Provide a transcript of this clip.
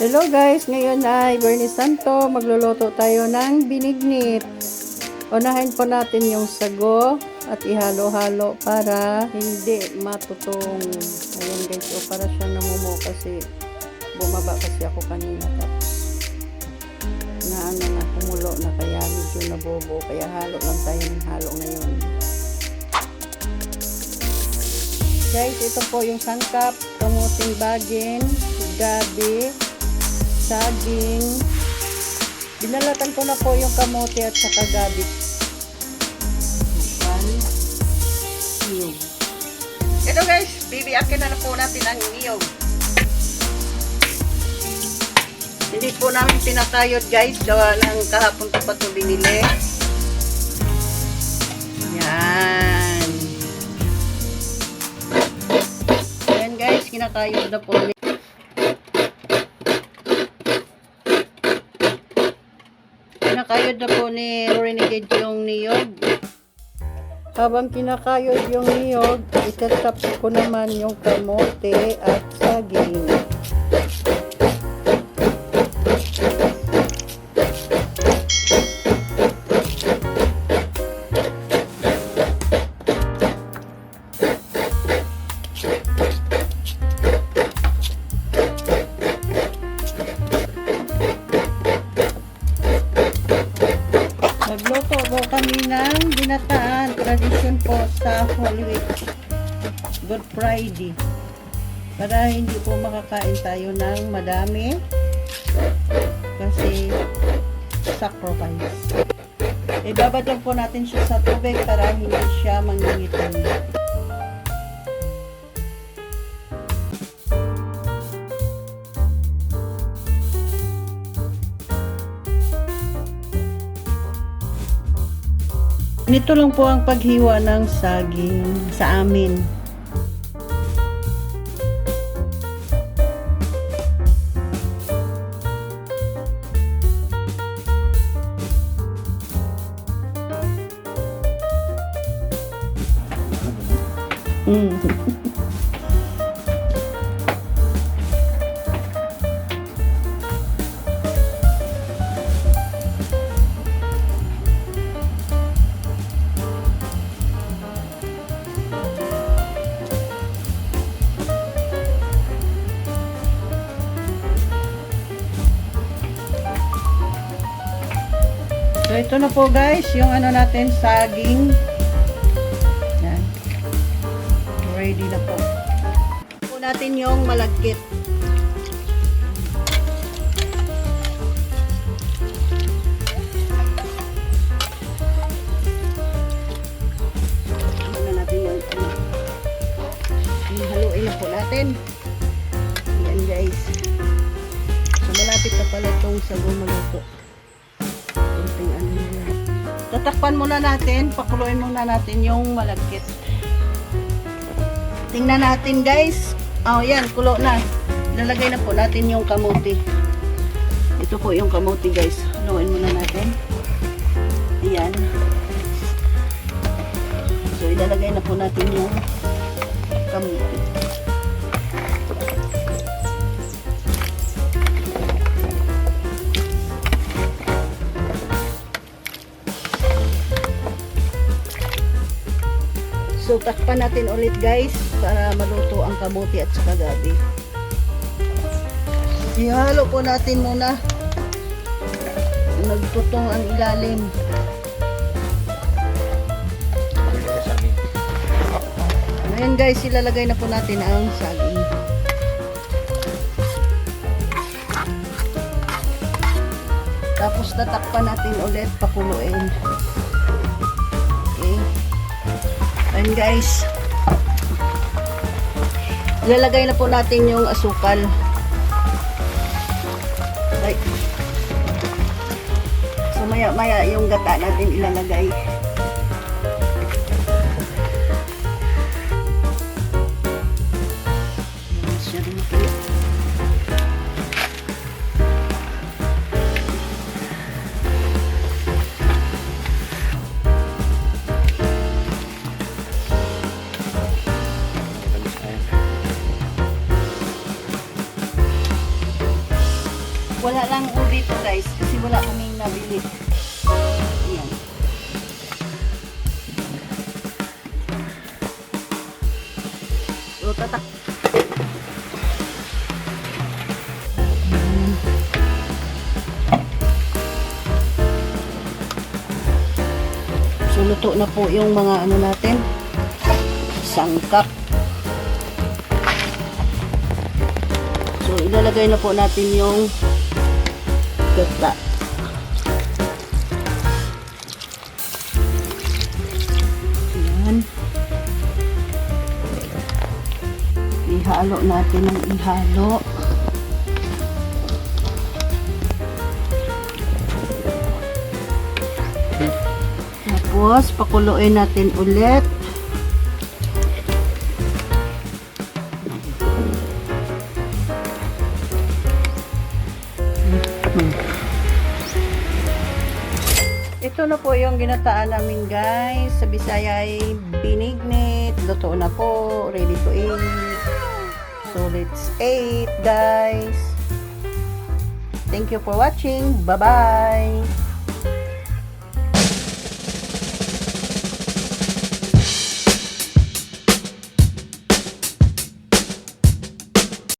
Hello guys, ngayon ay Bernie Santo. Magluluto tayo ng binignit. Unahin po natin yung sago at ihalo-halo para hindi matutong. Ayan guys, para siyang namumuo kasi bumaba kasi ako kanina tapos na kumulo na kaya medyo nabobo. Kaya halo lang tayo ng halo ngayon. Guys, ito po yung sangkap, kamuting bagin, gabi, saging. Binalatan ko na po yung kamote at saka gabi. Niyog. Ito guys, bibiakin na po natin ang niyog. Hindi po namin pinakayod guys, gawa ng kahapon ko pa ito binili. Yan. Yan guys, kinakayod na po. Kinakayod na po ni Renegade yung niyog. Habang kinakayod yung niyog, itatap ko naman yung kamote at saging. Nagluto po kami ng binataan, tradisyon po sa Holy Week, Good Friday. Para hindi po makakain tayo ng madami kasi sacrifice. Ibabad lang po natin siya sa tubig para hindi siya mangingitim. Nito lang po ang paghiwa ng saging sa amin. So, ito na po guys, yung ano natin, saging. Yan. Ready na po. Po natin yung malagkit. Ano natin yung haluin na po natin. Yan guys. So, malapit na pala itong sago maluto. Tatakpan muna natin, pakuluin muna natin yung malagkit. Tingnan natin guys. Oh, yan, kulo na. Lalagay na po natin yung kamote. Ito po yung kamote guys. Haluin muna natin. Ayan. So, ilalagay na po natin yung kamote. So, takpan natin ulit guys para maluto ang kamote at saka gabi. Ihalo po natin muna. Nagtutong ang ilalim. Ngayon guys, ilalagay na po natin ang saging. Tapos tatakpan natin ulit, pakuluin. Okay. Ayan guys, ilalagay na po natin yung asukal. Right. So maya yung gata natin ilalagay. Wala lang ubi to guys kasi wala kaming nabili. Ayan. So, tatak. So, luto na po yung mga ano natin. Sangkap. So, ilalagay na po natin yung gata. Ayan. Ihalo natin ng ihalo. Tapos, pakuluin natin ulit. Ito na po yung ginataan namin guys. Sa Bisaya ay binignit. Luto na po. Ready to eat. So let's eat guys. Thank you for watching. Bye-bye.